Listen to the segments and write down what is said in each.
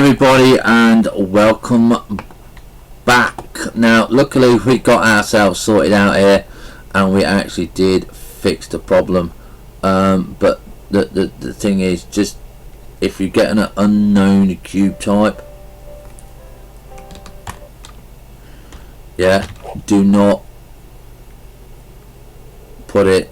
everybody and welcome back. Now luckily we got ourselves sorted out here and we actually did fix the problem, but the thing is, just if you get an unknown cube type, yeah, do not put it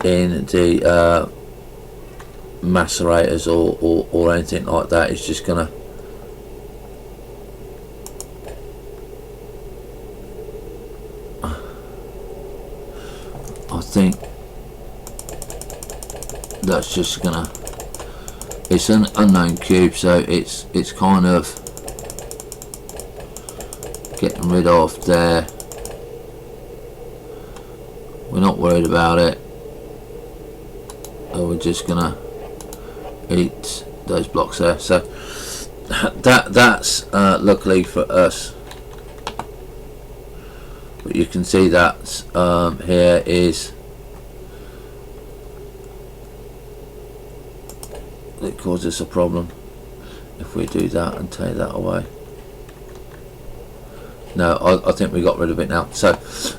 in the macerators or anything like that. It's just gonna I think that's just gonna, it's an unknown cube, so it's kind of getting rid of there. We're not worried about it. We're just gonna eat those blocks there. So that's luckily for us. But you can see that here is, it causes a problem if we do that and take that away. No, I think we got rid of it now. So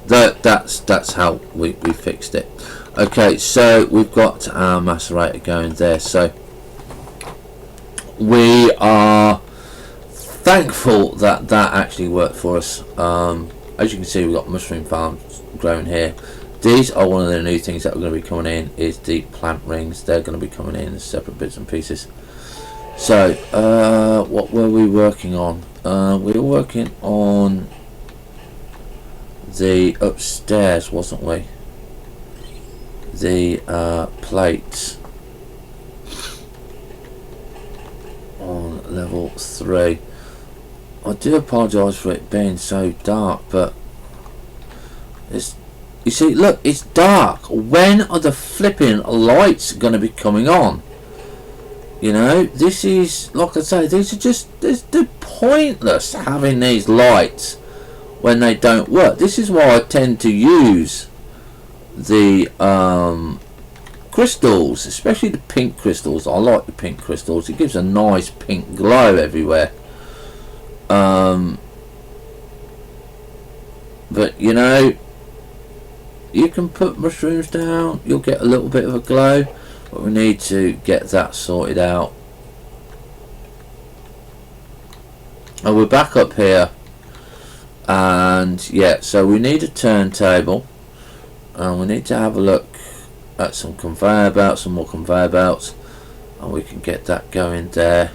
that's how we fixed it. Okay, so we've got our macerator going there. So we are thankful that that actually worked for us. As you can see, we've got mushroom farms growing here. These are one of the new things that are going to be coming in, is the plant rings. They're going to be coming in as separate bits and pieces. So what were we working on? We were working on the upstairs, wasn't we? The plates on level 3. I do apologise for it being so dark, but it's, you see, look, it's dark. When are the flipping lights going to be coming on? You know, this is, like I say, these are just, they're pointless having these lights when they don't work. This is why I tend to use the crystals, especially the pink crystals. I like the pink crystals. It gives a nice pink glow everywhere. But you know, you can put mushrooms down, you'll get a little bit of a glow, but we need to get that sorted out. And we're back up here, and yeah, so we need a turntable, and we need to have a look at some conveyor belts, some more conveyor belts, and we can get that going there.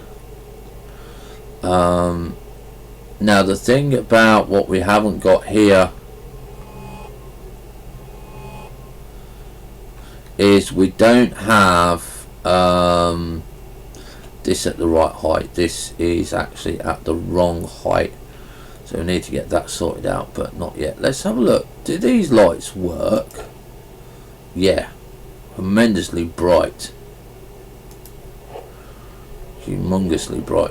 Now the thing about what we haven't got here is we don't have this at the right height. This is actually at the wrong height, so we need to get that sorted out, but not yet. Let's have a look. Do these lights work? Yeah, tremendously bright, humongously bright.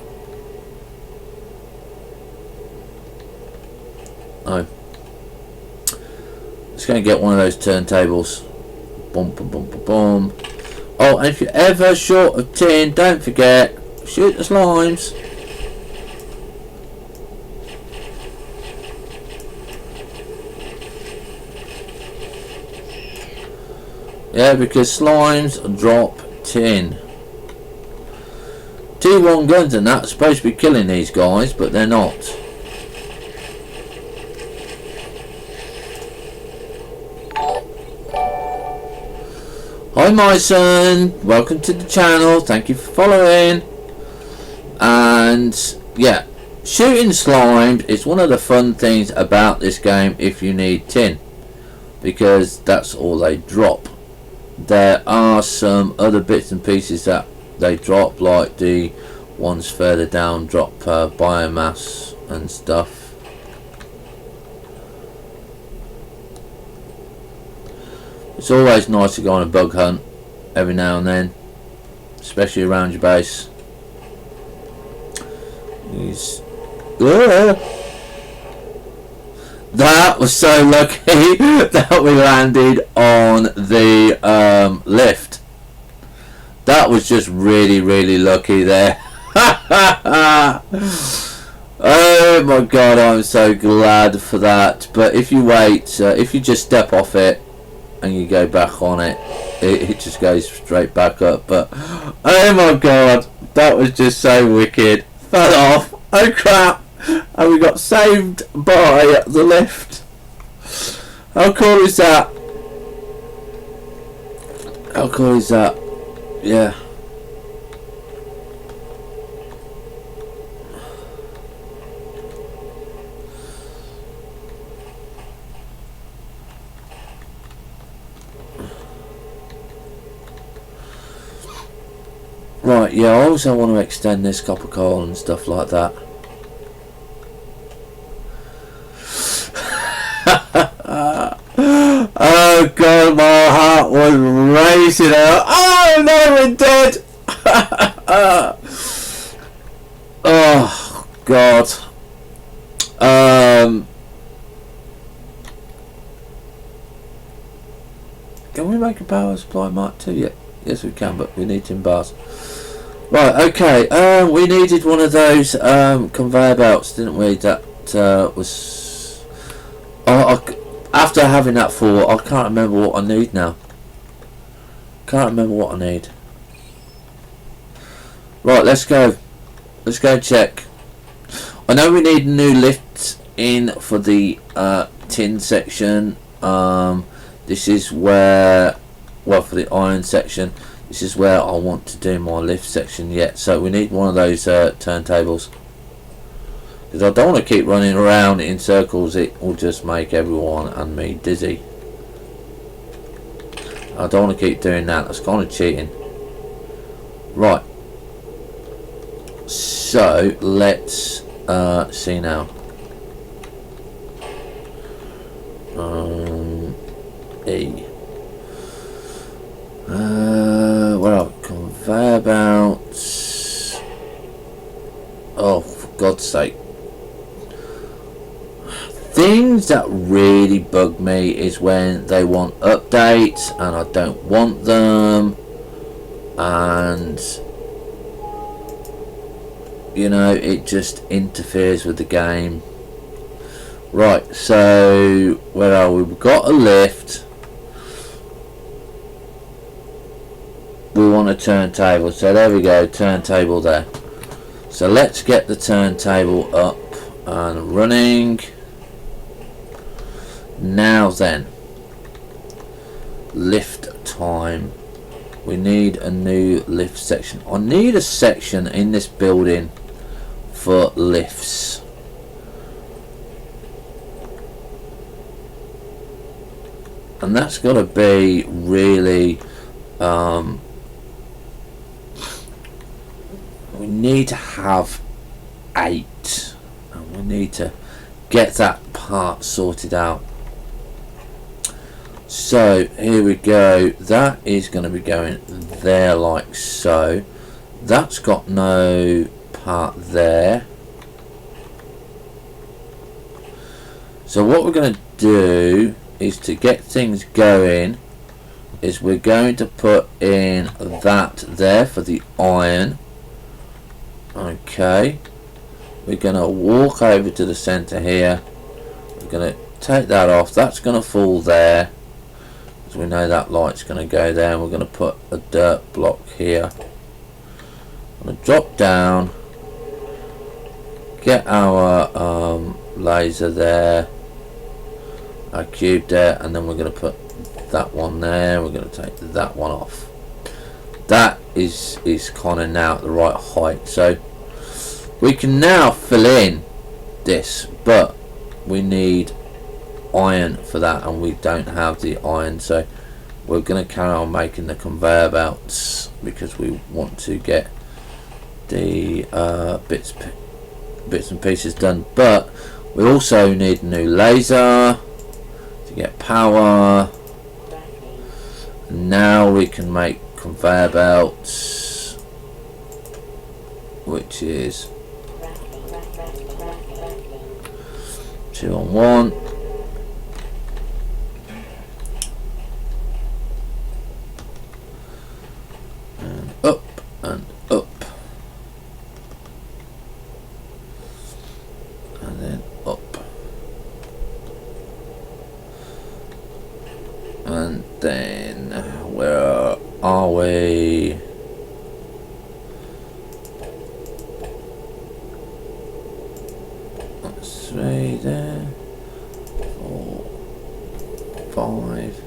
Oh, just going to get one of those turntables. Boom, boom, boom, boom, boom. Oh, and if you're ever short of tin, don't forget, shoot the slimes. Yeah, because slimes drop tin. T1 guns and that are supposed to be killing these guys, but they're not. Hi my son, welcome to the channel, thank you for following. And yeah, shooting slimes is one of the fun things about this game if you need tin, because that's all they drop. There are some other bits and pieces that they drop, like the ones further down drop biomass and stuff. It's always nice to go on a bug hunt every now and then, especially around your base. That was so lucky that we landed on the lift. That was just really, really lucky there. Oh my god, I'm so glad for that. But if you wait, if you just step off it and you go back on it, it just goes straight back up. But oh my god, that was just so wicked. Fell off. Oh crap. And we got saved by the lift. How cool is that? How cool is that? Yeah. Right, yeah, I also want to extend this copper coal and stuff like that. Oh god, my heart was racing out. Oh no, we're dead. Oh god. Can we make a power supply Mark 2 yet? Yes we can, but we need tin bars. Right, okay, we needed one of those conveyor belts, didn't we? That was... after having that for, I can't remember what I need now. Can't remember what I need. Right, let's go. Let's go check. I know we need new lifts in for the tin section. This is where, well, for the iron section, this is where I want to do my lift section yet. So we need one of those turntables. Because I don't want to keep running around in circles. It will just make everyone and me dizzy. I don't want to keep doing that. That's kind of cheating. Right. So let's see now. E. What else? Conveyor belts. Oh, for God's sake. Things that really bug me is when they want updates and I don't want them, and you know, it just interferes with the game. Right, so where are we? We've got a lift. We want a turntable, so there we go, turntable there. So let's get the turntable up and running. Now then, lift time. We need a new lift section. I need a section in this building for lifts. And that's got to be really we need to have 8, and we need to get that part sorted out. So here we go. That is going to be going there like so. That's got no part there. So what we're going to do is, to get things going, is we're going to put in that there for the iron. Okay, we're going to walk over to the center here. We're going to take that off. That's going to fall there, because we know that light's going to go there. And we're going to put a dirt block here. I'm going to drop down, get our laser there, our cube there, and then we're going to put that one there. We're going to take that one off. That is kind of now at the right height, so we can now fill in this, but we need iron for that, and we don't have the iron, so we're going to carry on making the conveyor belts, because we want to get the bits and pieces done. But we also need a new laser to get power. Now we can make conveyor belts, which is 2 on 1. 3 there, 4, 5.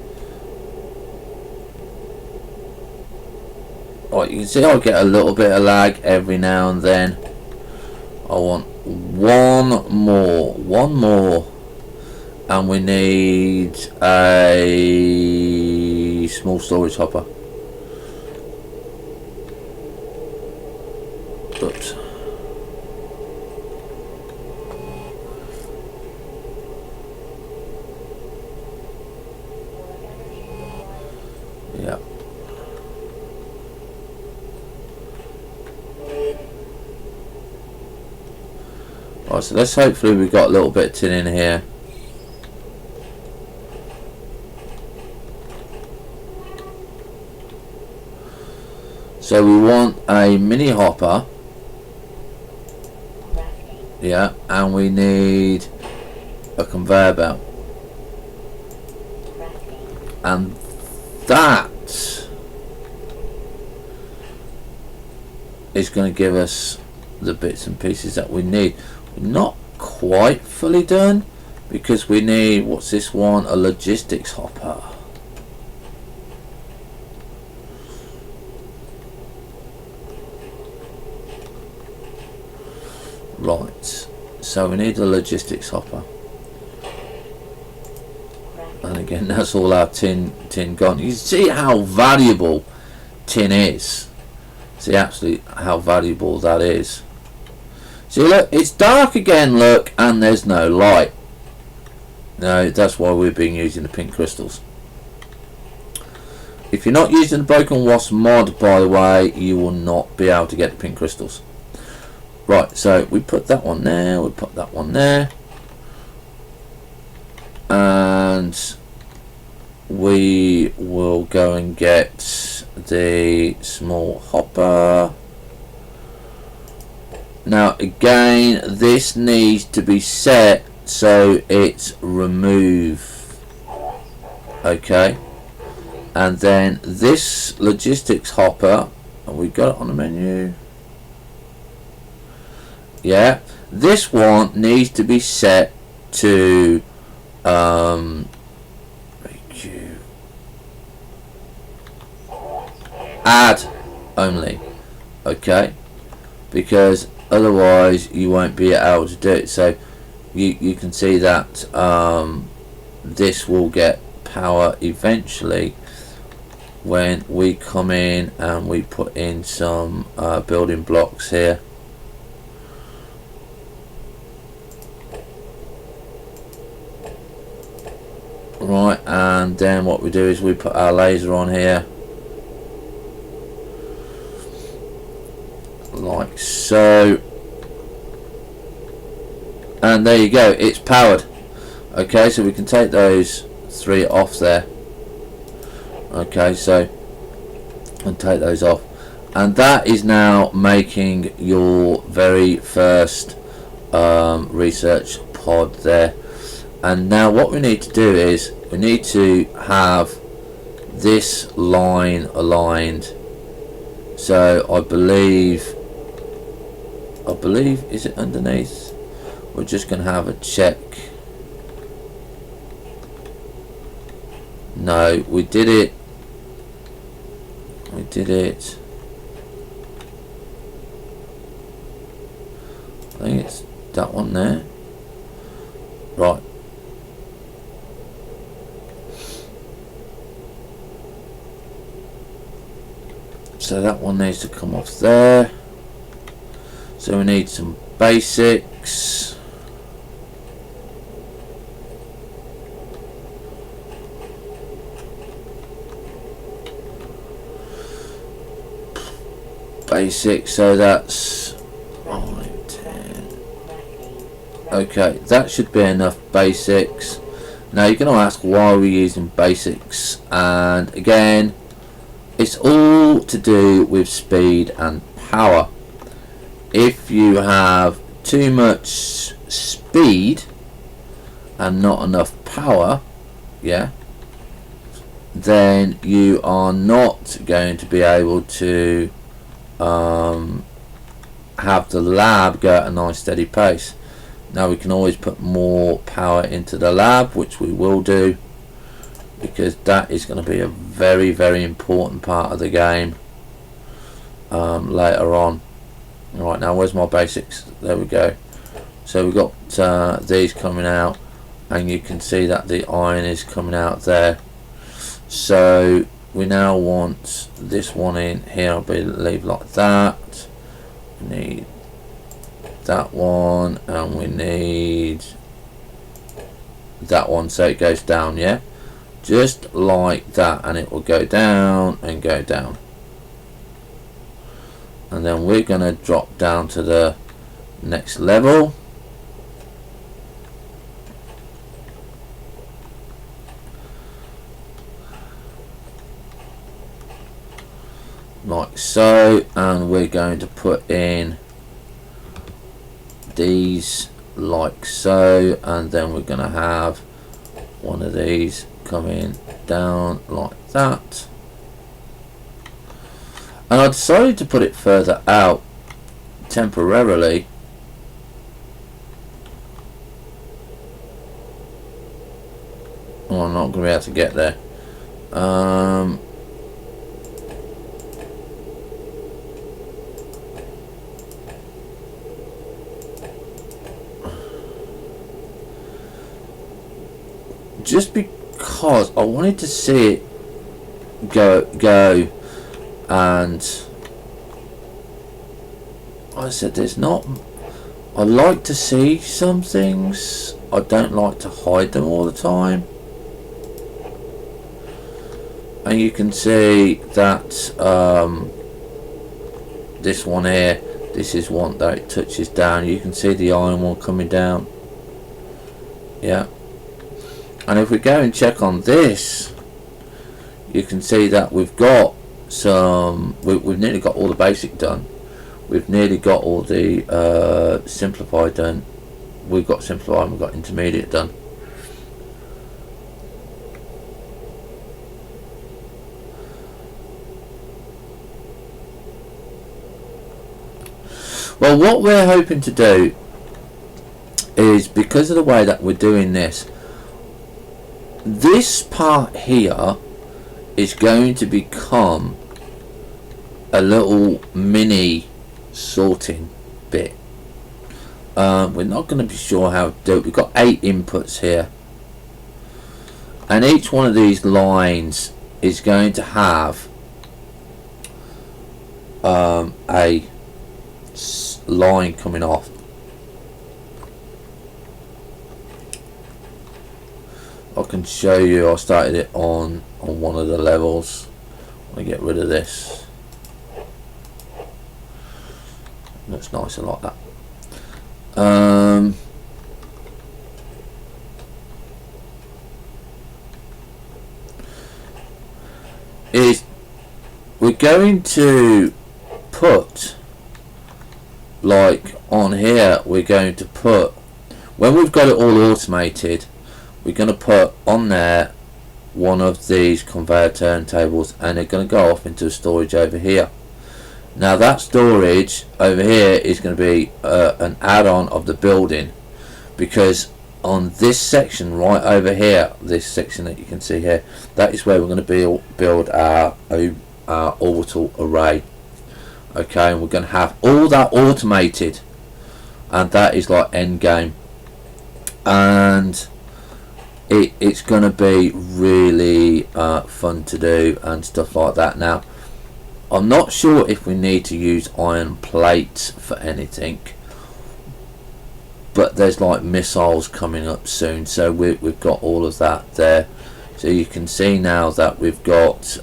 Right, you can see I get a little bit of lag every now and then. I want one more, and we need a small storage hopper. Oops. Yeah. Right, so let's hopefully we've got a little bit of tin in here. So we want a mini hopper. Yeah, and we need a conveyor belt. And that is going to give us the bits and pieces that we need. We're not quite fully done because we need, what's this one? A logistics hopper. Right, so we need a logistics hopper. And again, that's all our tin gone. You see how valuable tin is. See absolutely how valuable that is. See, look, it's dark again, look, and there's no light. No, that's why we've been using the pink crystals. If you're not using the Broken Wasp mod, by the way, you will not be able to get the pink crystals. Right, so we put that one there, we put that one there. And we will go and get the small hopper. Now again, this needs to be set so it's remove. Okay, and then this logistics hopper, and we got it on the menu. Yeah, this one needs to be set to add only. Okay, because otherwise you won't be able to do it. So you can see that this will get power eventually when we come in and we put in some building blocks here. Right, and then what we do is we put our laser on here like so, and there you go, it's powered. Okay, so we can take those 3 off there. Okay, so and take those off, and that is now making your very first research pod there. And now what we need to do is we need to have this line aligned. So I believe is it underneath? We're just going to have a check. No, we did it. We did it. I think it's that one there. Right. So that one needs to come off there. So we need some basics. Basics, so that's 5, 10. Okay, that should be enough basics. Now you're going to ask why we're using basics, and again, it's all to do with speed and power. If you have too much speed and not enough power, yeah, then you are not going to be able to have the lab go at a nice steady pace. Now we can always put more power into the lab, which we will do, because that is going to be a very, very important part of the game later on. Right, now where's my basics? There we go. So we've got these coming out, and you can see that the iron is coming out there. So we now want this one in here, I believe, like that. We need that one, and we need that one, so it goes down, yeah, just like that, and it will go down and go down. And then we're going to drop down to the next level. Like so, and we're going to put in these like so, and then we're going to have one of these coming down like that. And I decided to put it further out temporarily. Oh, I'm not going to be able to get there. Just because I wanted to see it go, and I said there's not, I like to see some things, I don't like to hide them all the time. And you can see that this one here, this is one that it touches down. You can see the iron one coming down, yeah. And if we go and check on this, you can see that we've got some, we've nearly got all the basic done. We've nearly got all the simplified done. We've got simplified and we've got intermediate done. Well, what we're hoping to do is, because of the way that we're doing this part here is going to become a little mini sorting bit. We're not going to be sure how to do it. We've got 8 inputs here, and each one of these lines is going to have a line coming off. I can show you, I started it on one of the levels. I'm going to get rid of this. Looks nice, I like that. We're going to put, like on here, we're going to put, when we've got it all automated, we're going to put on there one of these conveyor turntables, and they're going to go off into storage over here. Now that storage over here is going to be an add-on of the building, because on this section right over here, this section that you can see here, that is where we're going to build our orbital array. Okay, and we're going to have all that automated, and that is like end game, and it's going to be really fun to do and stuff like that. Now I'm not sure if we need to use iron plates for anything, but there's like missiles coming up soon, so we've got all of that there. So you can see now that we've got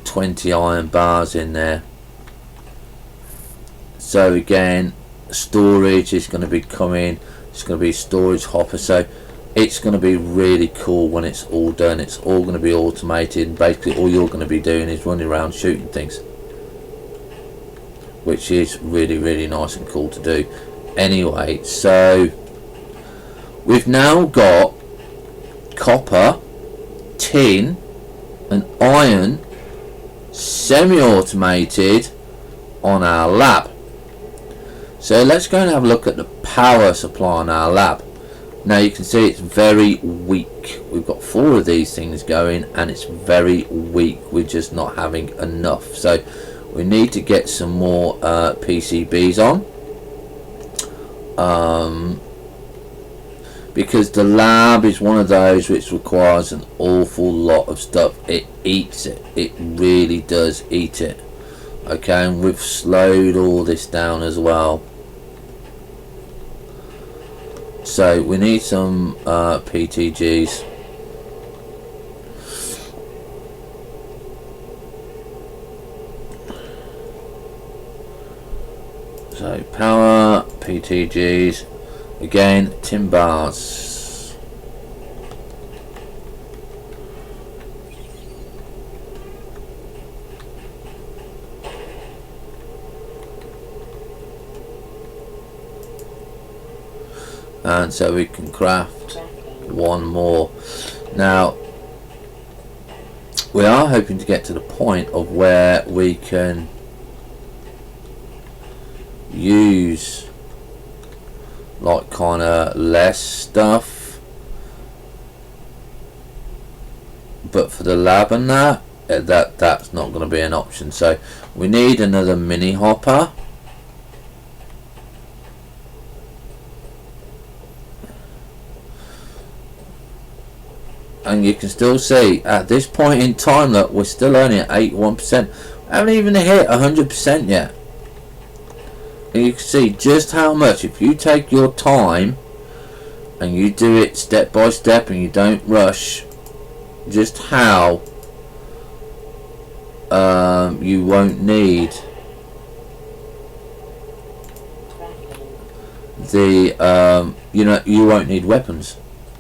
20 iron bars in there. So again, storage is going to be coming. It's going to be storage hopper, so it's going to be really cool when it's all done. It's all going to be automated, and basically all you're going to be doing is running around shooting things, which is really, really nice and cool to do. Anyway, so we've now got copper, tin and iron semi-automated on our lab. So let's go and have a look at the power supply in our lab. Now you can see it's very weak. We've got 4 of these things going and it's very weak. We're just not having enough. So we need to get some more PCBs on. Because the lab is one of those which requires an awful lot of stuff. It eats it. It really does eat it. Okay, and we've slowed all this down as well. So we need some PTGs. So power, PTGs, again tin bars. And so we can craft 1 more. Now we are hoping to get to the point of where we can use like kind of less stuff, but for the lab and that's not going to be an option. So we need another mini hopper. And you can still see at this point in time that we're still only at 81%. I haven't even hit 100% yet. And you can see just how much, if you take your time and you do it step by step and you don't rush, just how you won't need the you won't need weapons.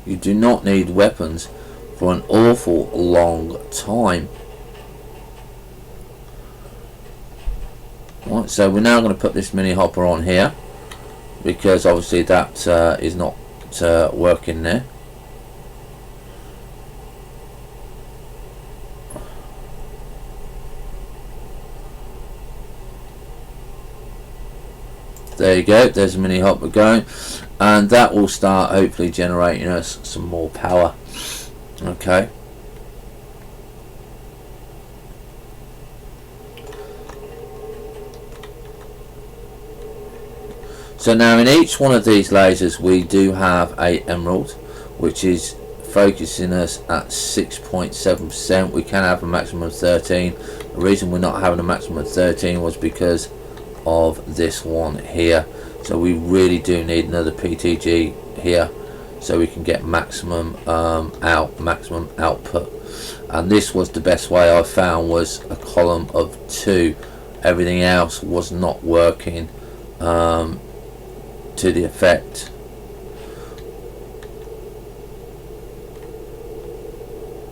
You do not need weapons for an awful long time. Right, so we're now going to put this mini hopper on here because obviously that is not working there. There you go, there's a mini hopper going, and that will start hopefully generating us some more power. Okay. So now in each one of these lasers we do have a emerald, which is focusing us at 6.7%. We can have a maximum of 13. The reason we're not having a maximum of 13 was because of this one here. So we really do need another PTG here so we can get maximum maximum output. And this was the best way I found, was a column of 2. Everything else was not working to the effect.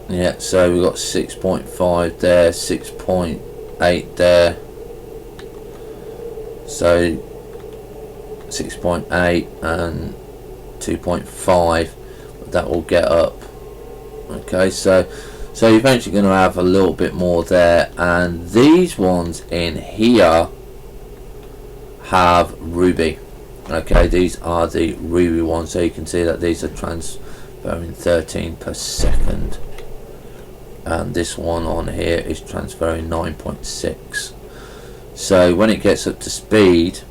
Yeah, so we got 6.5 there, 6.8 there, so 6.8 and 2.5, that will get up. Okay, so you're eventually going to have a little bit more there, and these ones in here have ruby. Okay, these are the ruby ones, so you can see that these are transferring 13 per second, and this one on here is transferring 9.6. so when it gets up to speed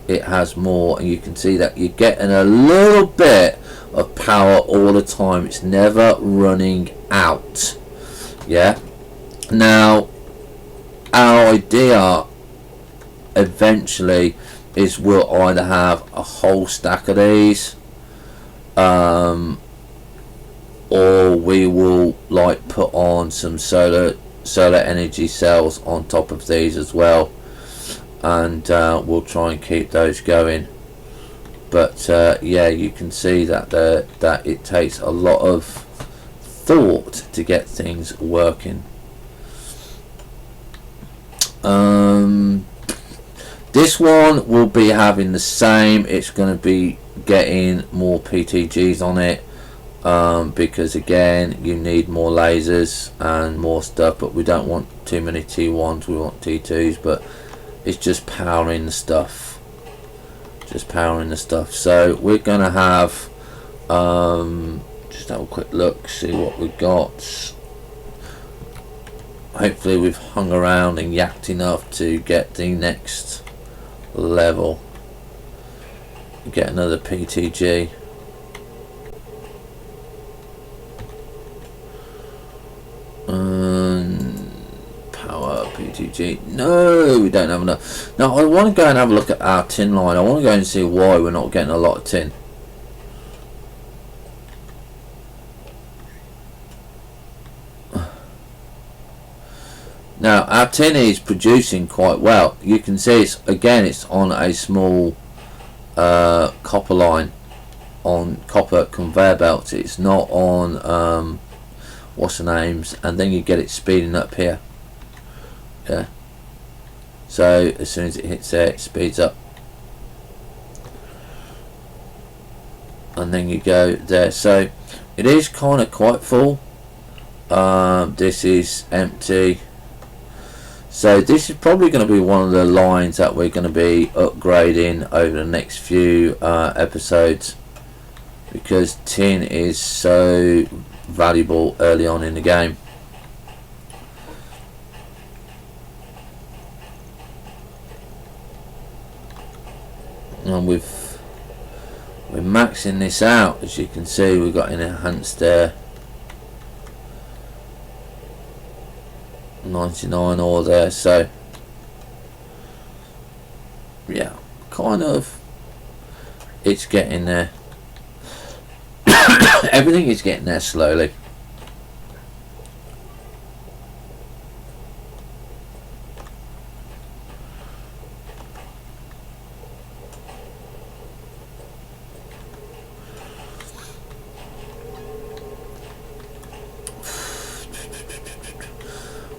it has more, and you can see that you're getting a little bit of power all the time. It's never running out. Yeah, now our idea eventually is we'll either have a whole stack of these or we will like put on some solar energy cells on top of these as well, and we'll try and keep those going. But yeah, you can see that that it takes a lot of thought to get things working. This one will be having the same. It's going to be getting more PTGs on it because again you need more lasers and more stuff, but we don't want too many T1s, we want T2s, but it's just powering the stuff. just powering the stuff. So we're gonna have just have a quick look, see what we've got. Hopefully we've hung around and yacked enough to get the next level, get another PTG. Power PTG. No, we don't have enough. Now I want to go and have a look at our tin line. I want to go and see why we're not getting a lot of tin. Now our tin is producing quite well. You can see it's it's on a small copper line, on copper conveyor belts. It's not on what's the names, and then you get it speeding up here. Yeah, so as soon as it hits there, it speeds up, and then you go there. So it is kind of quite full. This is empty, so this is probably going to be one of the lines that we're going to be upgrading over the next few episodes, because tin is so valuable early on in the game. And we're maxing this out. As you can see, we've got an enhanced there, 99 ore there. So yeah, kind of it's getting there. Everything is getting there slowly.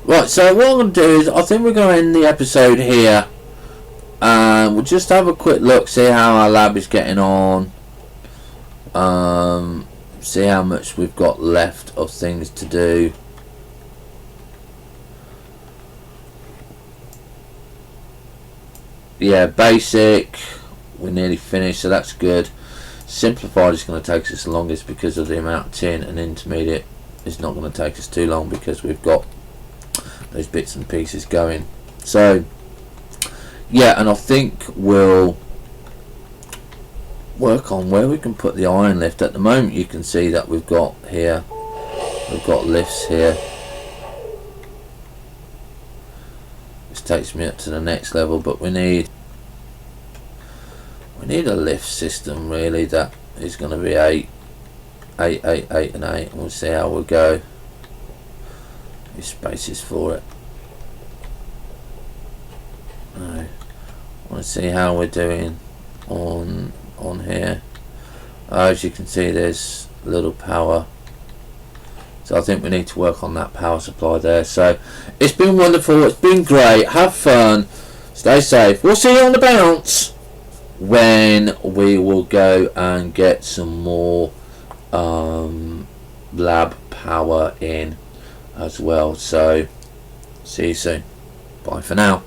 Right, so what I'm going to do is, I think we're going to end the episode here. We'll just have a quick look, see how our lab is getting on. See how much we've got left of things to do. Yeah, basic, we're nearly finished, so that's good. Simplified is going to take us the longest because of the amount of tin, and intermediate is not going to take us too long because we've got those bits and pieces going. So yeah, and I think we'll work on where we can put the iron lift. At the moment you can see that we've got lifts here. This takes me up to the next level, but we need a lift system really that is going to be 8, and 8, and we'll see how we go. There's spaces for it. I want to see how we're doing on here. As you can see, there's a little power, so I think we need to work on that power supply there. So it's been wonderful, it's been great, have fun, stay safe. We'll see you on the bounce when we will go and get some more lab power in as well. So see you soon. Bye for now.